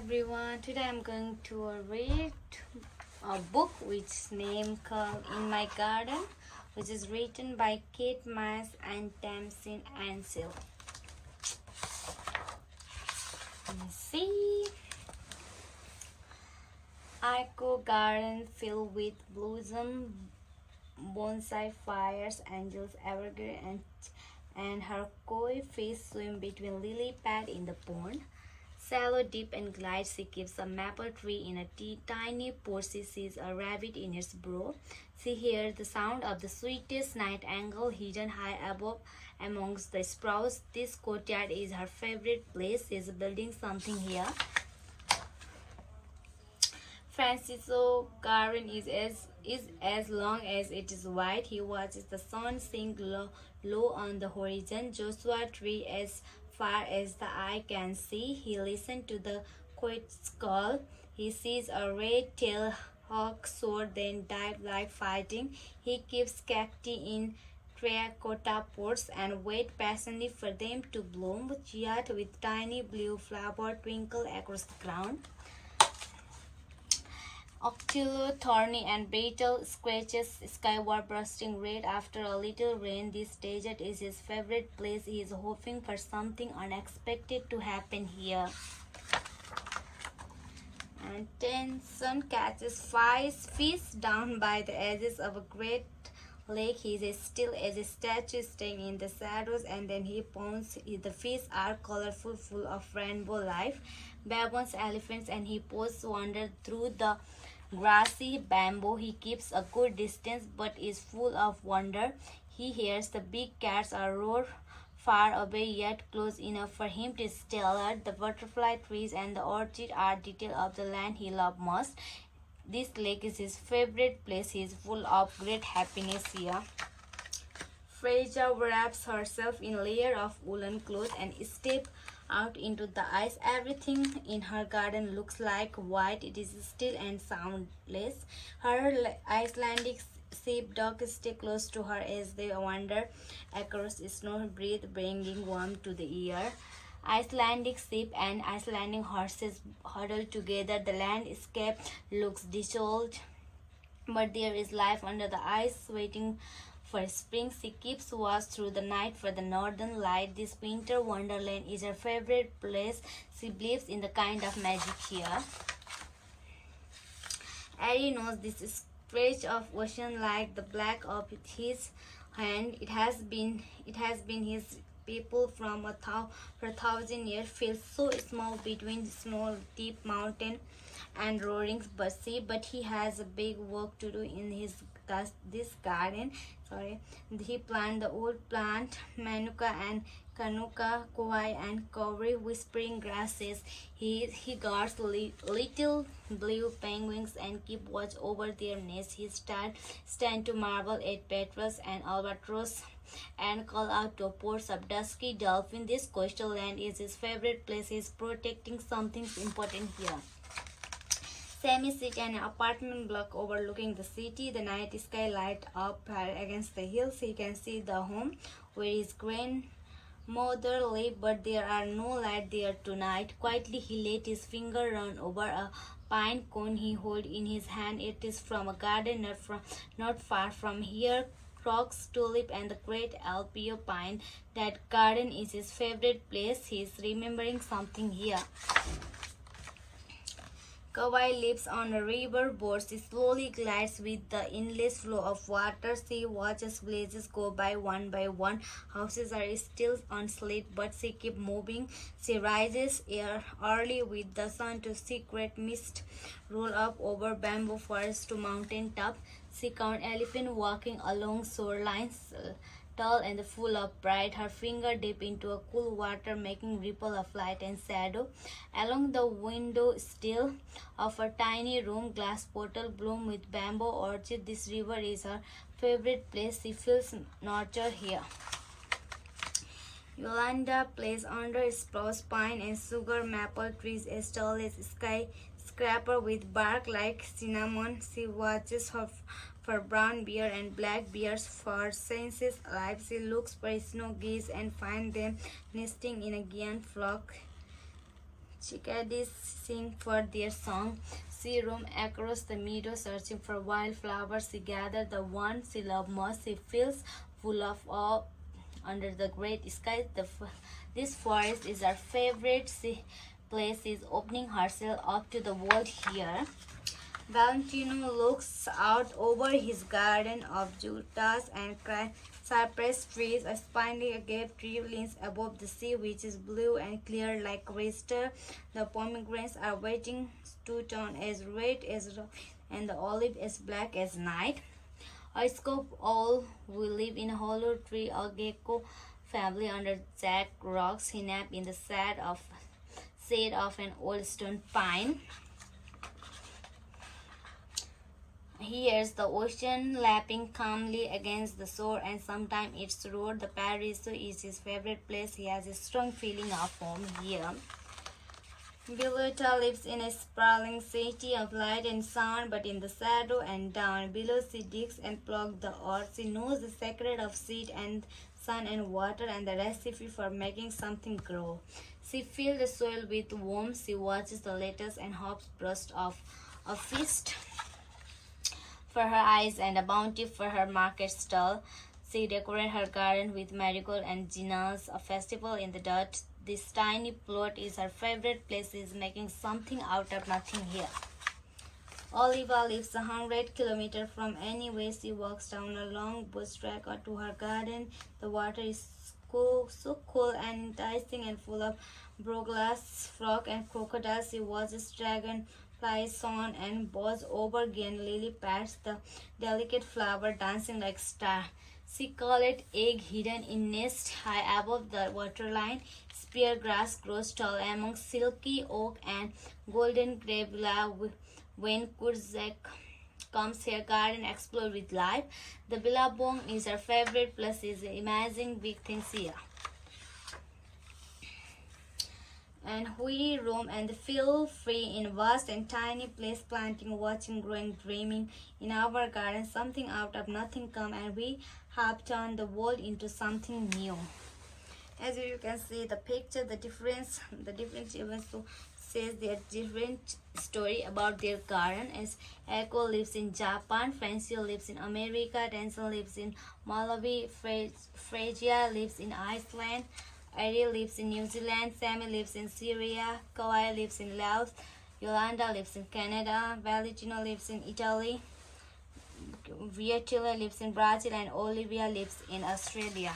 everyone. Today I'm going to read a book which name called In My Garden, which is written by Kate Myers and Tamsin Ansel. Let me see. Ico garden filled with blossom, bonsai fires, angels evergreen, and her koi fish swim between lily pad in the pond. Shallow dip and glide, she keeps a maple tree in a tiny pot. She sees a rabbit in its burrow. She hears the sound of the sweetest nightingale hidden high above amongst the sprouts. This courtyard is her favorite place. She is building something here. Francisco garden is as long as it is wide. He watches the sun sink low on the horizon. Joshua tree as far as the eye can see. He listens to the quait's call. He sees a red-tailed hawk soar, then dive like fighting. He keeps cacti in terracotta pots and wait patiently for them to bloom. Yet with tiny blue flower twinkle across the ground. Octillo, thorny and brittle, scratches skyward, bursting red after a little rain. This desert is his favorite place. He is hoping for something unexpected to happen here. And Tennyson catches 5 fish down by the edges of a great lake. He is still as a statue, staying in the shadows, and then he pounds. The fish are colorful, full of rainbow life. Baboons, elephants, and hippos wander through the grassy bamboo. He keeps a good distance but is full of wonder. He hears the big cats roar far away yet close enough for him to stare at. The butterfly trees and the orchid are details of the land he loves most. This lake is his favorite place. He is full of great happiness here. Freya wraps herself in a layer of woolen clothes and steps out into the ice. Everything in her garden looks like white. It is still and soundless. Her Icelandic sheepdog stay close to her as they wander across snow, breath bringing warmth to the ear. Icelandic sheep and Icelandic horses huddle together. The landscape looks desolate, but there is life under the ice waiting for spring. She keeps watch through the night for the northern light. This winter wonderland is her favorite place. She believes in the kind of magic here. Ari knows this stretch of ocean like the back of his hand. It has been his people for 1,000 years. Feels so small between snow deep mountain and roaring sea, but he has a big work to do in this garden. He planted the old plant manuka and kanuka, kowai and kauri, whispering grasses. He guards little blue penguins and keep watch over their nests. He stand to marvel at petrels and albatross and call out to reports of dusky dolphin. This coastal land is his favorite place. He is protecting something important here. Sammy sits in an apartment block overlooking the city. The night sky light up against the hills. He can see the home where his grandmother lived, but there are no light there tonight. Quietly, he let his finger run over a pine cone he holds in his hand. It is from a garden not far from here. Crocus, tulip, and the great Alpeo pine. That garden is his favorite place. He is remembering something here. Kawai lives on a river board. She slowly glides with the endless flow of water. She watches villages go by one. Houses are still on slate, but she keeps moving. She rises early with the sun to see great mist roll up over bamboo forests to mountain top. She counts elephants walking along shorelines, tall and full of pride. Her finger dip into a cool water, making ripple of light and shadow. Along the window sill of a tiny room, glass bottle bloom with bamboo orchid. This river is her favorite place. She feels nurtured here. Yolanda plays under spruce, pine, and sugar maple trees as tall as skyscraper with bark like cinnamon. She watches her for brown bear and black bears for senses alive. She looks for snow geese and finds them nesting in a giant flock. Cicadas sing for their song. She roam across the meadow searching for wildflowers. She gather the one she loves most. She feels full of awe under the great sky. This forest is her favorite place. Is opening herself up to the world here. Valentino looks out over his garden of jutas and cypress trees. A spiny agave tree leans above the sea, which is blue and clear like crystal. The pomegranates are waiting to turn as red as and the olive as black as night. A scope owl will live in a hollow tree. A gecko family under jack rocks. He nap in the shade of an old stone pine. He hears the ocean lapping calmly against the shore, and sometimes its roar. The Paraiso is his favorite place. He has a strong feeling of home here. Violeta lives in a sprawling city of light and sound, but in the shadow and down below she digs and plucks the earth. She knows the secret of seed and sun and water and the recipe for making something grow. She fills the soil with warmth. She watches the lettuce and hops burst off a feast for her eyes and a bounty for her market stall. She decorates her garden with marigold and zinnias, a festival in the dirt. This tiny plot is her favorite place. She is making something out of nothing here. Oliva lives 100 kilometers from anywhere. She walks down a long bush track to her garden. The water is so cool and enticing and full of broglass, frog and crocodiles. She watches dragonflies, swan and buzz over again. Lily pats the delicate flower, dancing like star. She calls it egg hidden in nest high above the waterline. Spear grass grows tall among silky oak and golden grevilla. When Kurzek comes here, garden explore with life. The Billabong is her favorite place. Is amazing big things here. And we roam and feel free in vast and tiny place, planting, watching, growing, dreaming. In our garden, something out of nothing come, and we have turned the world into something new. As you can see the picture, the different even so says their different story about their garden. As Echo lives in Japan, Francio lives in America, Denzel lives in Malawi, Phrygia lives in Iceland, Ariel lives in New Zealand, Sammy lives in Syria, Kawai lives in Laos, Yolanda lives in Canada, Valentino lives in Italy, Viatilla lives in Brazil, and Olivia lives in Australia.